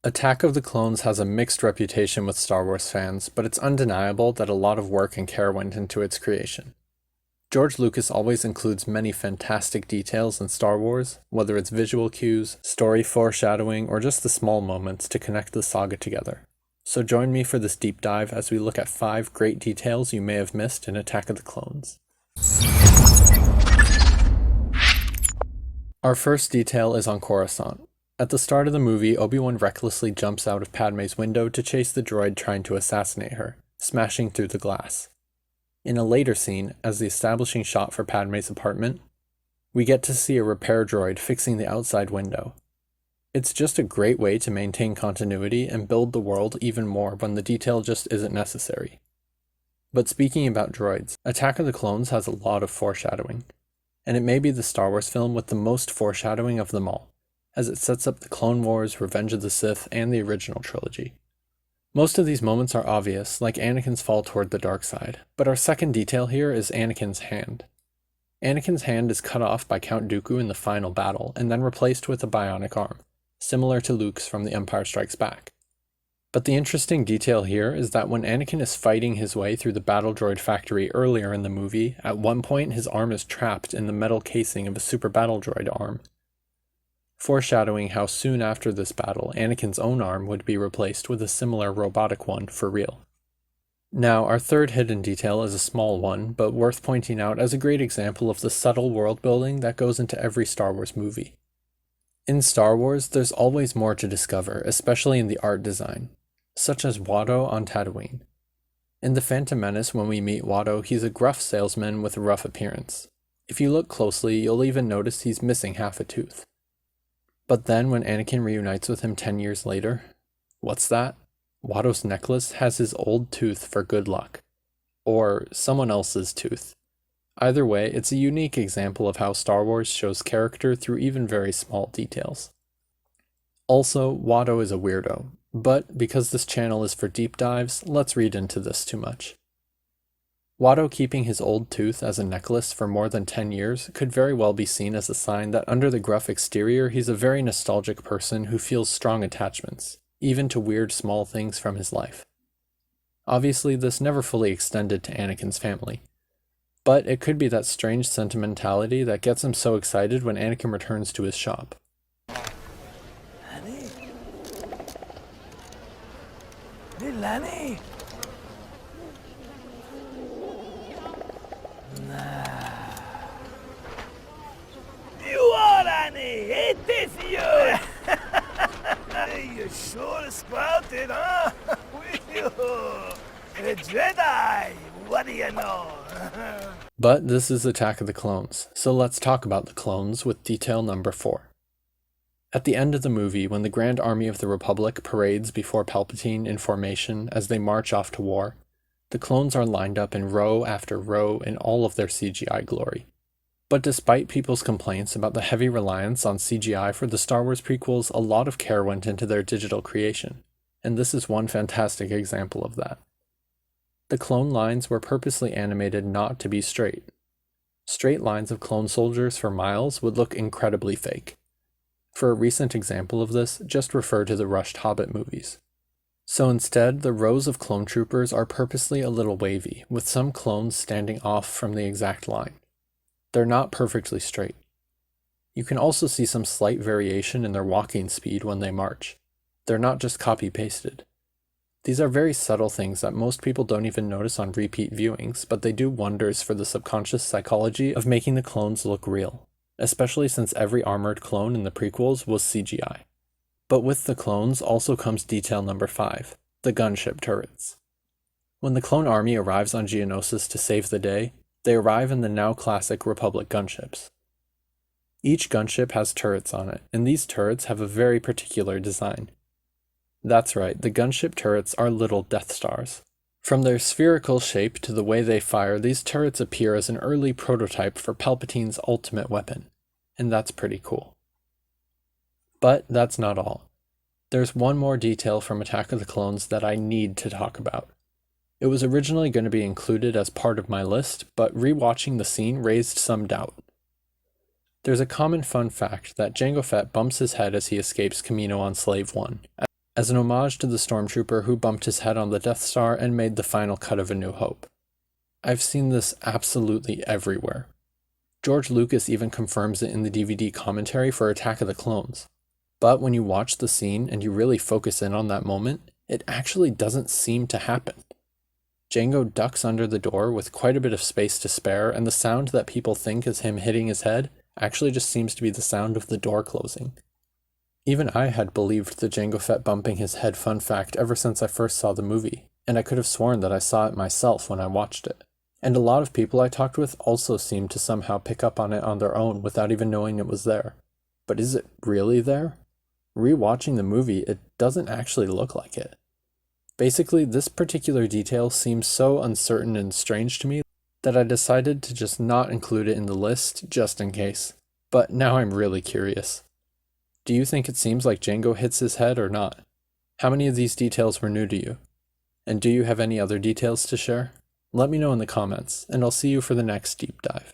Attack of the Clones has a mixed reputation with Star Wars fans, but it's undeniable that a lot of work and care went into its creation. George Lucas always includes many fantastic details in Star Wars, whether it's visual cues, story foreshadowing, or just the small moments to connect the saga together. So join me for this deep dive as we look at 5 great details you may have missed in Attack of the Clones. Our first detail is on Coruscant. At the start of the movie, Obi-Wan recklessly jumps out of Padme's window to chase the droid trying to assassinate her, smashing through the glass. In a later scene, as the establishing shot for Padme's apartment, we get to see a repair droid fixing the outside window. It's just a great way to maintain continuity and build the world even more when the detail just isn't necessary. But speaking about droids, Attack of the Clones has a lot of foreshadowing, and it may be the Star Wars film with the most foreshadowing of them all, as it sets up the Clone Wars, Revenge of the Sith, and the original trilogy. Most of these moments are obvious, like Anakin's fall toward the dark side, but our second detail here is Anakins Hand. Anakin's hand is cut off by Count Dooku in the final battle, and then replaced with a bionic arm, similar to Luke's from The Empire Strikes Back. But the interesting detail here is that when Anakin is fighting his way through the Battle Droid Factory earlier in the movie, at one point his arm is trapped in the metal casing of a Super Battle Droid arm, foreshadowing how soon after this battle Anakin's own arm would be replaced with a similar robotic one for real. Now, our third hidden detail is a small one, but worth pointing out as a great example of the subtle world building that goes into every Star Wars movie. In Star Wars, there's always more to discover, especially in the art design, such as Watto on Tatooine. In The Phantom Menace, when we meet Watto, he's a gruff salesman with a rough appearance. If you look closely, you'll even notice he's missing half a tooth. But then when Anakin reunites with him 10 years later, what's that? Watto's necklace has his old tooth for good luck. Or someone else's tooth. Either way, it's a unique example of how Star Wars shows character through even very small details. Also, Watto is a weirdo, but because this channel is for deep dives, let's read into this too much. Watto keeping his old tooth as a necklace for more than 10 years could very well be seen as a sign that under the gruff exterior he's a very nostalgic person who feels strong attachments, even to weird small things from his life. Obviously, this never fully extended to Anakin's family, but it could be that strange sentimentality that gets him so excited when Anakin returns to his shop. Lanny? Hey, Lanny? You are Annie! It is you! You sure sprouted, huh? With you! A Jedi! What do you know? But this is Attack of the Clones, so let's talk about the clones with detail number 4. At the end of the movie, when the Grand Army of the Republic parades before Palpatine in formation as they march off to war, the clones are lined up in row after row in all of their CGI glory. But despite people's complaints about the heavy reliance on CGI for the Star Wars prequels, a lot of care went into their digital creation, and this is one fantastic example of that. The clone lines were purposely animated not to be straight. Straight lines of clone soldiers for miles would look incredibly fake. For a recent example of this, just refer to the rushed Hobbit movies. So instead, the rows of clone troopers are purposely a little wavy, with some clones standing off from the exact line. They're not perfectly straight. You can also see some slight variation in their walking speed when they march. They're not just copy-pasted. These are very subtle things that most people don't even notice on repeat viewings, but they do wonders for the subconscious psychology of making the clones look real, especially since every armored clone in the prequels was CGI. But with the clones also comes detail number 5, the gunship turrets. When the clone army arrives on Geonosis to save the day, they arrive in the now classic Republic gunships. Each gunship has turrets on it, and these turrets have a very particular design. That's right, the gunship turrets are little Death Stars. From their spherical shape to the way they fire, these turrets appear as an early prototype for Palpatine's ultimate weapon, and that's pretty cool. But that's not all. There's one more detail from Attack of the Clones that I need to talk about. It was originally going to be included as part of my list, but rewatching the scene raised some doubt. There's a common fun fact that Jango Fett bumps his head as he escapes Kamino on Slave 1, as an homage to the stormtrooper who bumped his head on the Death Star and made the final cut of A New Hope. I've seen this absolutely everywhere. George Lucas even confirms it in the DVD commentary for Attack of the Clones. But when you watch the scene and you really focus in on that moment, it actually doesn't seem to happen. Jango ducks under the door with quite a bit of space to spare, and the sound that people think is him hitting his head actually just seems to be the sound of the door closing. Even I had believed the Jango Fett bumping his head fun fact ever since I first saw the movie, and I could have sworn that I saw it myself when I watched it. And a lot of people I talked with also seemed to somehow pick up on it on their own without even knowing it was there. But is it really there? Rewatching the movie, it doesn't actually look like it. Basically, this particular detail seems so uncertain and strange to me that I decided to just not include it in the list just in case. But now I'm really curious. Do you think it seems like Jango hits his head or not? How many of these details were new to you? And do you have any other details to share? Let me know in the comments, and I'll see you for the next deep dive.